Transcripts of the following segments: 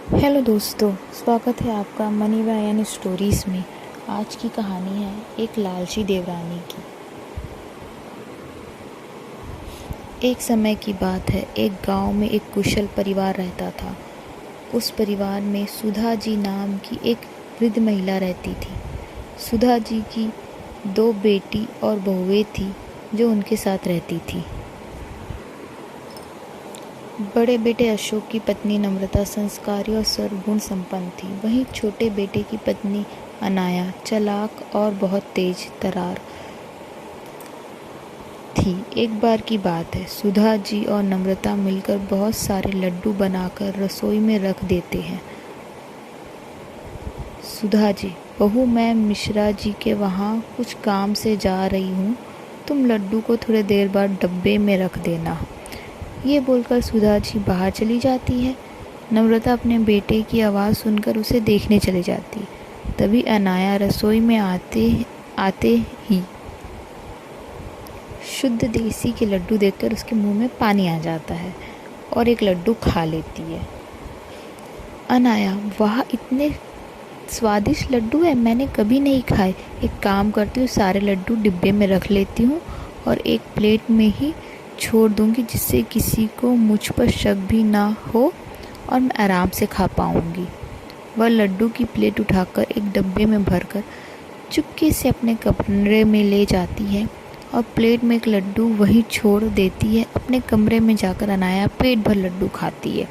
Hello दोस्तों, स्वागत है आपका मनी वायन स्टोरीज़ में। आज की कहानी है एक लालची देवरानी की। एक समय की बात है, एक गांव में एक कुशल परिवार रहता था। उस परिवार में सुधा जी नाम की एक वृद्ध महिला रहती थी। सुधा जी की 2 बेटी और बहुएं थी जो उनके साथ रहती थी। बड़े बेटे अशोक की पत्नी नम्रता संस्कारी और सर्वगुण संपन्न थी। वहीं छोटे बेटे की पत्नी अनाया चालाक और बहुत तेज तर्रार थी। एक बार की बात है, सुधा जी और नम्रता मिलकर बहुत सारे लड्डू बनाकर रसोई में रख देते हैं। सुधा जी, बहू, मैं मिश्रा जी के वहाँ कुछ काम से जा रही हूँ, तुम लड्डू को थोड़ी देर बाद डब्बे में रख देना। ये बोलकर सुधा जी बाहर चली जाती है। नम्रता अपने बेटे की आवाज़ सुनकर उसे देखने चली जाती। तभी अनाया रसोई में आते ही शुद्ध देसी के लड्डू देखकर उसके मुंह में पानी आ जाता है और एक लड्डू खा लेती है। अनाया, वाह, इतने स्वादिष्ट लड्डू है, मैंने कभी नहीं खाए। एक काम करती हूँ, सारे लड्डू डिब्बे में रख लेती हूँ और एक प्लेट में ही छोड़ दूंगी, जिससे किसी को मुझ पर शक भी ना हो और मैं आराम से खा पाऊंगी। वह लड्डू की प्लेट उठाकर एक डब्बे में भरकर चुपके से अपने कमरे में ले जाती है और प्लेट में एक लड्डू वहीं छोड़ देती है। अपने कमरे में जाकर अनाया पेट भर लड्डू खाती है।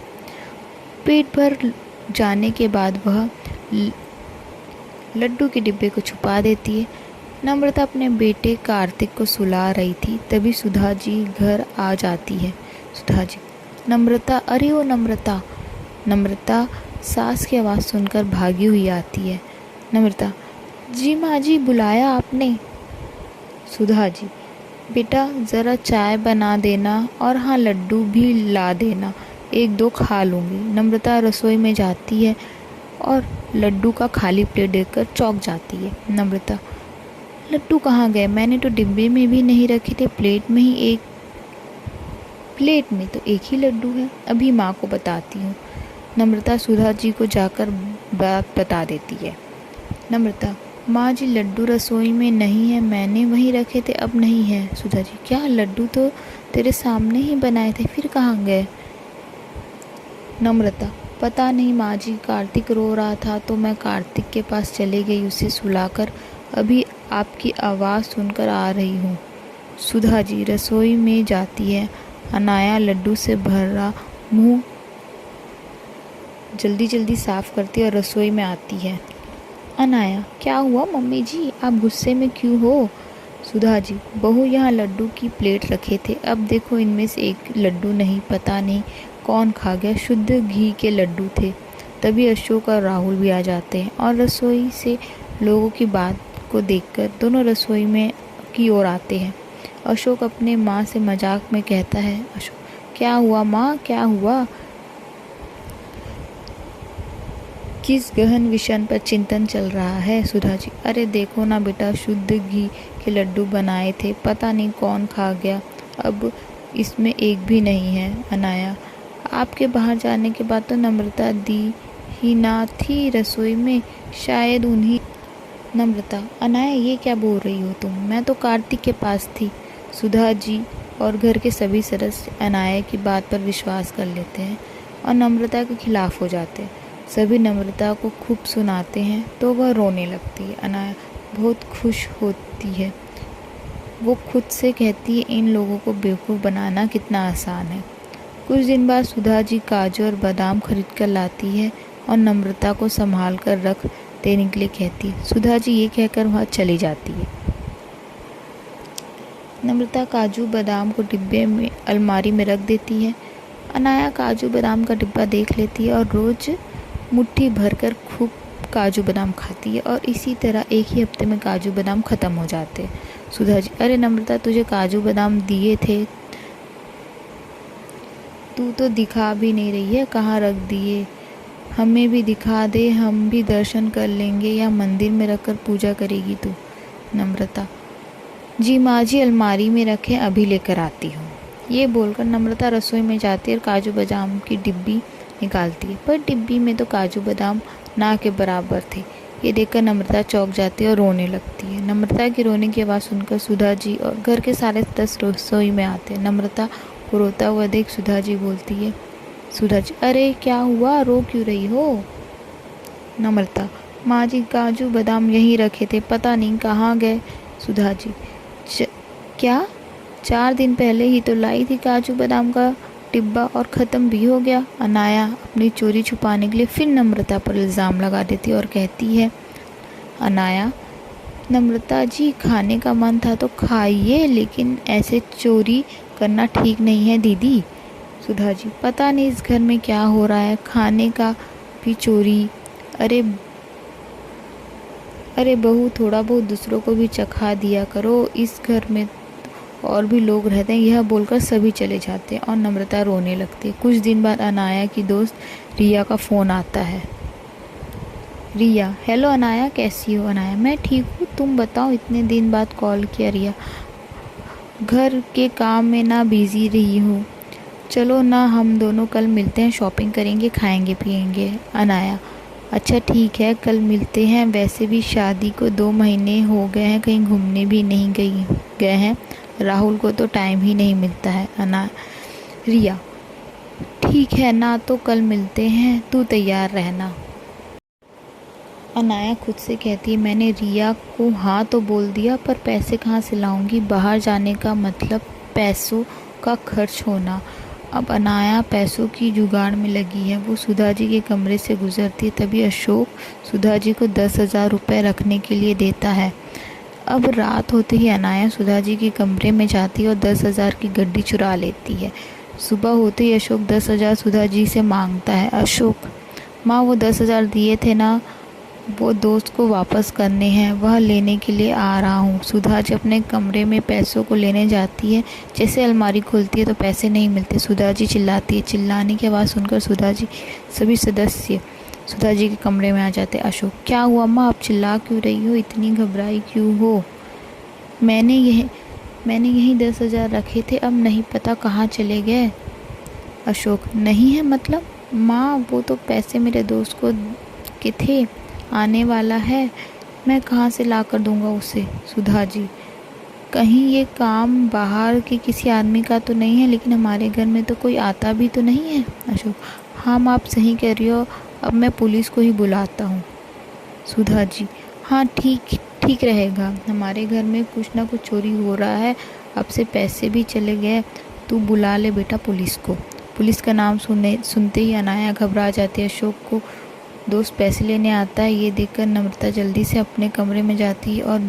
पेट भर जाने के बाद वह लड्डू के डिब्बे को छुपा देती है। नम्रता अपने बेटे कार्तिक को सुला रही थी, तभी सुधा जी घर आ जाती है। सुधा जी, नम्रता, अरे ओ नम्रता। नम्रता सास की आवाज़ सुनकर भागी हुई आती है। नम्रता, जी माँ जी, बुलाया आपने? सुधा जी, बेटा ज़रा चाय बना देना और हाँ, लड्डू भी ला देना, 1-2 खा लूँगी। नम्रता रसोई में जाती है और लड्डू का खाली प्लेट देखकर चौंक जाती है। नम्रता, लड्डू कहाँ गए? मैंने तो डिब्बे में भी नहीं रखे थे, प्लेट में तो एक ही लड्डू है। अभी माँ को बताती हूँ। नम्रता सुधा जी को जाकर बात बता देती है। नम्रता, माँ जी, लड्डू रसोई में नहीं है, मैंने वहीं रखे थे, अब नहीं है। सुधा जी, क्या? लड्डू तो तेरे सामने ही बनाए थे, फिर कहाँ गए? नम्रता, पता नहीं माँ जी, कार्तिक रो रहा था तो मैं कार्तिक के पास चले गई उसे सुलाकर, अभी आपकी आवाज़ सुनकर आ रही हूँ। सुधा जी रसोई में जाती है। अनाया लड्डू से भरा मुंह जल्दी जल्दी साफ करती है और रसोई में आती है। अनाया, क्या हुआ मम्मी जी, आप गुस्से में क्यों हो? सुधा जी, बहू, यहाँ लड्डू की प्लेट रखे थे, अब देखो इनमें से एक लड्डू नहीं, पता नहीं कौन खा गया, शुद्ध घी के लड्डू थे। तभी अशोक और राहुल भी आ जाते हैं और रसोई से लोगों की बात को देखकर दोनों रसोई में की ओर आते हैं। अशोक अपने माँ से मजाक में कहता है, अशोक, क्या हुआ माँ, क्या हुआ? किस गहन विषय पर चिंतन चल रहा है? सुधा जी, अरे देखो ना बेटा, शुद्ध घी के लड्डू बनाए थे, पता नहीं कौन खा गया, अब इसमें एक भी नहीं है। अनाया, आपके बाहर जाने के बाद तो नम्रता दी ही ना थी रसोई में, शायद उन्हीं। नम्रता, अनाया, ये क्या बोल रही हो तुम? मैं तो कार्तिक के पास थी। सुधा जी और घर के सभी सदस्य अनाया की बात पर विश्वास कर लेते हैं और नम्रता के खिलाफ हो जाते हैं। सभी नम्रता को खूब सुनाते हैं तो वह रोने लगती है। अनाया बहुत खुश होती है। वो खुद से कहती है, इन लोगों को बेवकूफ़ बनाना कितना आसान है। कुछ दिन बाद सुधा जी काजू और बादाम खरीद कर लाती है और नम्रता को संभाल कर रख देने के लिए कहती है। सुधा जी ये कहकर वहाँ चली जाती है। नम्रता काजू बादाम को डिब्बे में अलमारी में रख देती है। अनाया काजू बादाम का डिब्बा देख लेती है और रोज़ मुट्ठी भरकर खूब काजू बादाम खाती है और इसी तरह एक ही हफ्ते में काजू बादाम ख़त्म हो जाते हैं। सुधा जी, अरे नम्रता, तुझे काजू बादाम दिए थे, तू तो दिखा भी नहीं रही है, कहाँ रख दिए? हमें भी दिखा दे, हम भी दर्शन कर लेंगे, या मंदिर में रखकर पूजा करेगी तू? नम्रता, जी माँ जी, अलमारी में रखें, अभी लेकर आती हूँ। ये बोलकर नम्रता रसोई में जाती है और काजू बादाम की डिब्बी निकालती है, पर डिब्बी में तो काजू बादाम ना के बराबर थे। ये देखकर नम्रता चौंक जाती है और रोने लगती है। नम्रता की रोने की आवाज़ सुनकर सुधा जी और घर के सारे सदस्य रसोई में आते हैं। नम्रता को रोता हुआ देख सुधा जी बोलती है, सुधा जी, अरे क्या हुआ, रो क्यों रही हो? नम्रता, माँ जी काजू बादाम यहीं रखे थे, पता नहीं कहाँ गए। सुधा जी, क्या 4 दिन पहले ही तो लाई थी काजू बादाम का डिब्बा और ख़त्म भी हो गया। अनाया अपनी चोरी छुपाने के लिए फिर नम्रता पर इल्ज़ाम लगा देती है और कहती है, अनाया, नम्रता जी खाने का मन था तो खाइए, लेकिन ऐसे चोरी करना ठीक नहीं है दीदी। सुधा जी, पता नहीं इस घर में क्या हो रहा है, खाने का भी चोरी। अरे अरे बहू, थोड़ा बहुत दूसरों को भी चखा दिया करो, इस घर में और भी लोग रहते हैं। यह बोलकर सभी चले जाते हैं और नम्रता रोने लगती है। कुछ दिन बाद अनाया की दोस्त रिया का फ़ोन आता है। रिया, हेलो अनाया, कैसी हो? अनाया, मैं ठीक हूँ, तुम बताओ, इतने दिन बाद कॉल किया। रिया, घर के काम में ना बिज़ी रही हूँ, चलो ना हम दोनों कल मिलते हैं, शॉपिंग करेंगे, खाएंगे पिएंगे। अनाया, अच्छा ठीक है, कल मिलते हैं। वैसे भी शादी को 2 महीने हो गए हैं, कहीं घूमने भी नहीं गए हैं। राहुल को तो टाइम ही नहीं मिलता है। रिया, ठीक है ना, तो कल मिलते हैं, तू तैयार रहना। अनाया खुद से कहती है, मैंने रिया को हाँ तो बोल दिया, पर पैसे कहाँ से लाऊंगी? बाहर जाने का मतलब पैसों का खर्च होना। अब अनाया पैसों की जुगाड़ में लगी है। वो सुधा जी के कमरे से गुजरती है, तभी अशोक सुधा जी को 10,000 रुपये रखने के लिए देता है। अब रात होते ही अनाया सुधा जी के कमरे में जाती है और 10,000 की गड्डी चुरा लेती है। सुबह होते ही अशोक 10,000 सुधा जी से मांगता है। अशोक, माँ वो 10,000 दिए थे ना, वो दोस्त को वापस करने हैं, वह लेने के लिए आ रहा हूँ। सुधा जी अपने कमरे में पैसों को लेने जाती है। जैसे अलमारी खुलती है तो पैसे नहीं मिलते। सुधा जी चिल्लाती है। चिल्लाने की आवाज़ सुनकर सुधा जी सभी सदस्य सुधा जी के कमरे में आ जाते। अशोक, क्या हुआ माँ, आप चिल्ला क्यों रही हो, इतनी घबराई क्यों हो? मैंने यहीं 10,000 रखे थे, अब नहीं पता कहाँ चले गए। अशोक, नहीं है मतलब? माँ वो तो पैसे मेरे दोस्त को के थे, आने वाला है, मैं कहाँ से ला कर दूँगा उसे। सुधा जी, कहीं ये काम बाहर के किसी आदमी का तो नहीं है, लेकिन हमारे घर में तो कोई आता भी तो नहीं है। अशोक, हाँ माँ आप सही कह रही हो, अब मैं पुलिस को ही बुलाता हूँ। सुधा जी, हाँ ठीक रहेगा, हमारे घर में कुछ ना कुछ चोरी हो रहा है, अब से पैसे भी चले गए, तू बुला ले बेटा पुलिस को। पुलिस का नाम सुनते ही अनाया घबरा जाती है। अशोक को दोस्त पैसे लेने आता है। ये देखकर नम्रता जल्दी से अपने कमरे में जाती है और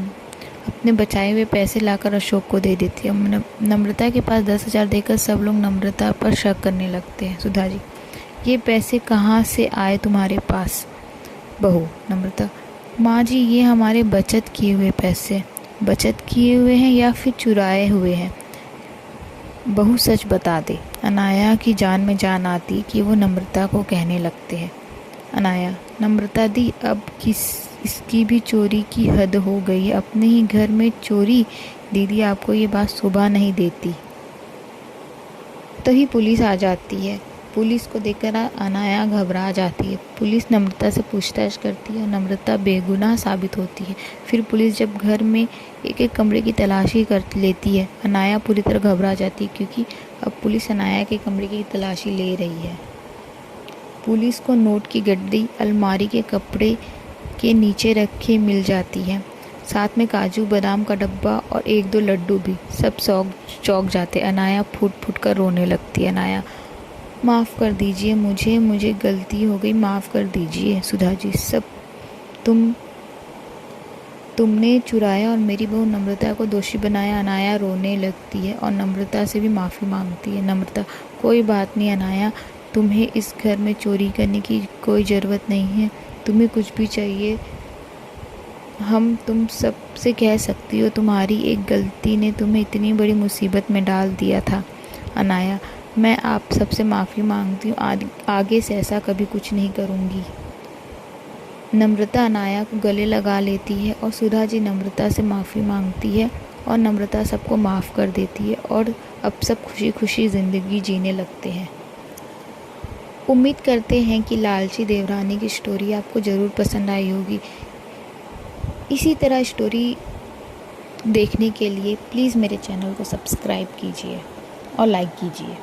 अपने बचाए हुए पैसे लाकर अशोक को दे देती है। नम्रता के पास 10,000 देकर सब लोग नम्रता पर शक करने लगते हैं। सुधा जी, ये पैसे कहाँ से आए तुम्हारे पास? बहू, नम्रता, माँ जी ये हमारे बचत किए हुए पैसे, बचत किए हुए हैं या फिर चुराए हुए हैं? बहू सच बता दे। अनाया की जान में जान आती कि वो नम्रता को कहने लगते हैं। अनाया, नम्रता दी, अब इसकी भी चोरी की हद हो गई है, अपने ही घर में चोरी। दीदी आपको ये बात शोभा नहीं देती। तभी पुलिस आ जाती है। पुलिस को देखकर अनाया घबरा जाती है। पुलिस नम्रता से पूछताछ करती है और नम्रता बेगुनाह साबित होती है। फिर पुलिस जब घर में एक एक कमरे की तलाशी कर लेती है, अनाया पूरी तरह घबरा जाती है, क्योंकि अब पुलिस अनाया के कमरे की तलाशी ले रही है। पुलिस को नोट की गड्डी अलमारी के कपड़े के नीचे रखे मिल जाती है, साथ में काजू बादाम का डब्बा और 1-2 लड्डू भी। सब चौंक जाते। अनाया फूट फूट कर रोने लगती है। अनाया, माफ़ कर दीजिए मुझे गलती हो गई, माफ़ कर दीजिए। सुधा जी, सब तुमने चुराया और मेरी बहू नम्रता को दोषी बनाया। अनाया रोने लगती है और नम्रता से भी माफ़ी मांगती है। नम्रता, कोई बात नहीं अनाया, तुम्हें इस घर में चोरी करने की कोई ज़रूरत नहीं है। तुम्हें कुछ भी चाहिए हम तुम सबसे कह सकती हो, तुम्हारी एक गलती ने तुम्हें इतनी बड़ी मुसीबत में डाल दिया था। अनाया, मैं आप सबसे माफ़ी मांगती हूँ, आगे से ऐसा कभी कुछ नहीं करूँगी। नम्रता अनाया को गले लगा लेती है और सुधा जी नम्रता से माफ़ी मांगती है और नम्रता सबको माफ़ कर देती है और अब सब खुशी खुशी ज़िंदगी जीने लगते हैं। उम्मीद करते हैं कि लालची देवरानी की स्टोरी आपको ज़रूर पसंद आई होगी। इसी तरह स्टोरी देखने के लिए प्लीज़ मेरे चैनल को सब्सक्राइब कीजिए और लाइक कीजिए।